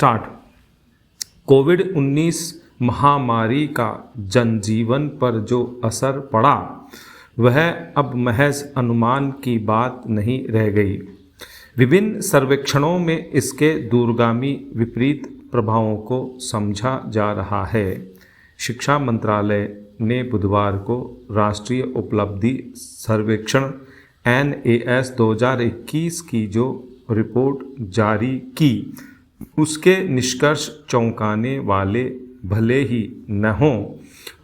Start. कोविड-19 महामारी का जनजीवन पर जो असर पड़ा वह अब महज अनुमान की बात नहीं रह गई। विभिन्न सर्वेक्षणों में इसके दूरगामी विपरीत प्रभावों को समझा जा रहा है। शिक्षा मंत्रालय ने बुधवार को राष्ट्रीय उपलब्धि सर्वेक्षण NAS 2021 की जो रिपोर्ट जारी की उसके निष्कर्ष चौंकाने वाले भले ही न हों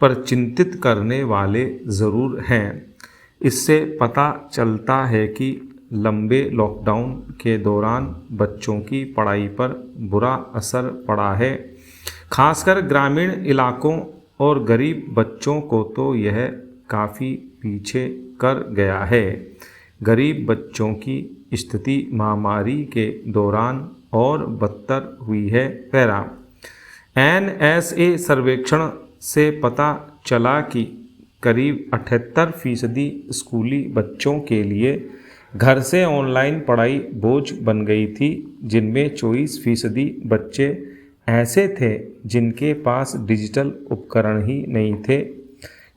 पर चिंतित करने वाले ज़रूर हैं। इससे पता चलता है कि लंबे लॉकडाउन के दौरान बच्चों की पढ़ाई पर बुरा असर पड़ा है। खासकर ग्रामीण इलाकों और गरीब बच्चों को तो यह काफ़ी पीछे कर गया है। गरीब बच्चों की स्थिति महामारी के दौरान और बदतर हुई है। पैरा NSA सर्वेक्षण से पता चला कि करीब 78% स्कूली बच्चों के लिए घर से ऑनलाइन पढ़ाई बोझ बन गई थी, जिनमें 24% बच्चे ऐसे थे जिनके पास डिजिटल उपकरण ही नहीं थे।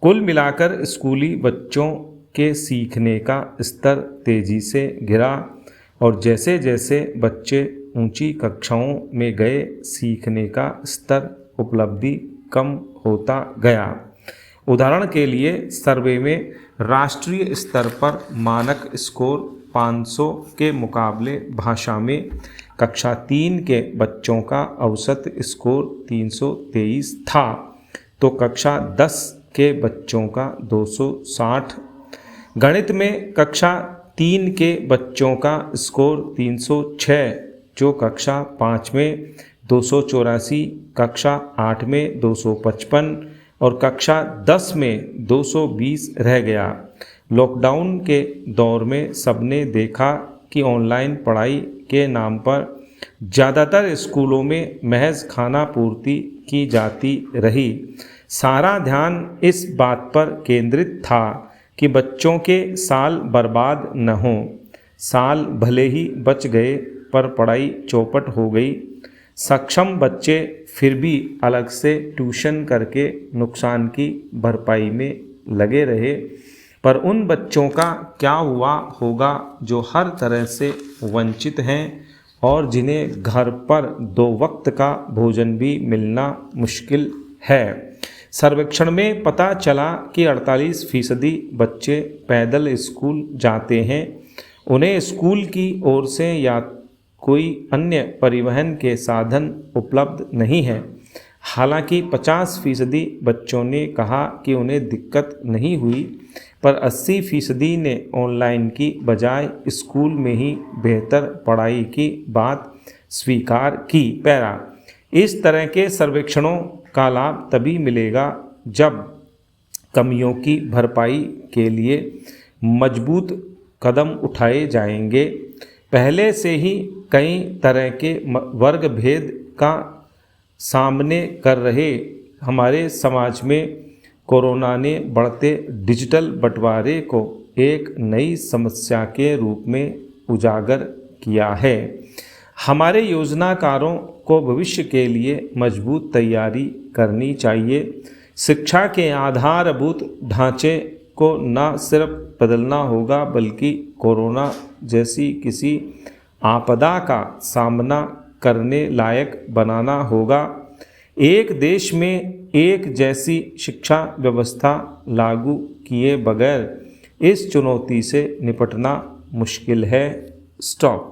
कुल मिलाकर स्कूली बच्चों के सीखने का स्तर तेज़ी से गिरा और जैसे जैसे बच्चे ऊंची कक्षाओं में गए सीखने का स्तर उपलब्धि कम होता गया। उदाहरण के लिए सर्वे में राष्ट्रीय स्तर पर मानक स्कोर 500 के मुकाबले भाषा में कक्षा 3 के बच्चों का औसत स्कोर 323 था तो कक्षा 10 के बच्चों का 260। गणित में कक्षा 3 के बच्चों का स्कोर 306 जो कक्षा 5 में 284, कक्षा 8 में 255 और कक्षा 10 में 220 रह गया। लॉकडाउन के दौर में सबने देखा कि ऑनलाइन पढ़ाई के नाम पर ज़्यादातर स्कूलों में महज खाना पूर्ति की जाती रही। सारा ध्यान इस बात पर केंद्रित था कि बच्चों के साल बर्बाद न हों। साल भले ही बच गए पर पढ़ाई चौपट हो गई। सक्षम बच्चे फिर भी अलग से ट्यूशन करके नुकसान की भरपाई में लगे रहे, पर उन बच्चों का क्या हुआ होगा जो हर तरह से वंचित हैं और जिन्हें घर पर 2 वक्त का भोजन भी मिलना मुश्किल है। सर्वेक्षण में पता चला कि 48% बच्चे पैदल स्कूल जाते हैं। उन्हें स्कूल की ओर से या कोई अन्य परिवहन के साधन उपलब्ध नहीं है। हालांकि 50% बच्चों ने कहा कि उन्हें दिक्कत नहीं हुई, पर 80% ने ऑनलाइन की बजाय स्कूल में ही बेहतर पढ़ाई की बात स्वीकार की। पैरा इस तरह के सर्वेक्षणों का लाभ तभी मिलेगा जब कमियों की भरपाई के लिए मजबूत कदम उठाए जाएंगे। पहले से ही कई तरह के वर्ग भेद का सामने कर रहे हमारे समाज में कोरोना ने बढ़ते डिजिटल बंटवारे को एक नई समस्या के रूप में उजागर किया है। हमारे योजनाकारों को भविष्य के लिए मजबूत तैयारी करनी चाहिए। शिक्षा के आधारभूत ढांचे को न सिर्फ बदलना होगा बल्कि कोरोना जैसी किसी आपदा का सामना करने लायक बनाना होगा। एक देश में एक जैसी शिक्षा व्यवस्था लागू किए बगैर इस चुनौती से निपटना मुश्किल है। स्टॉप।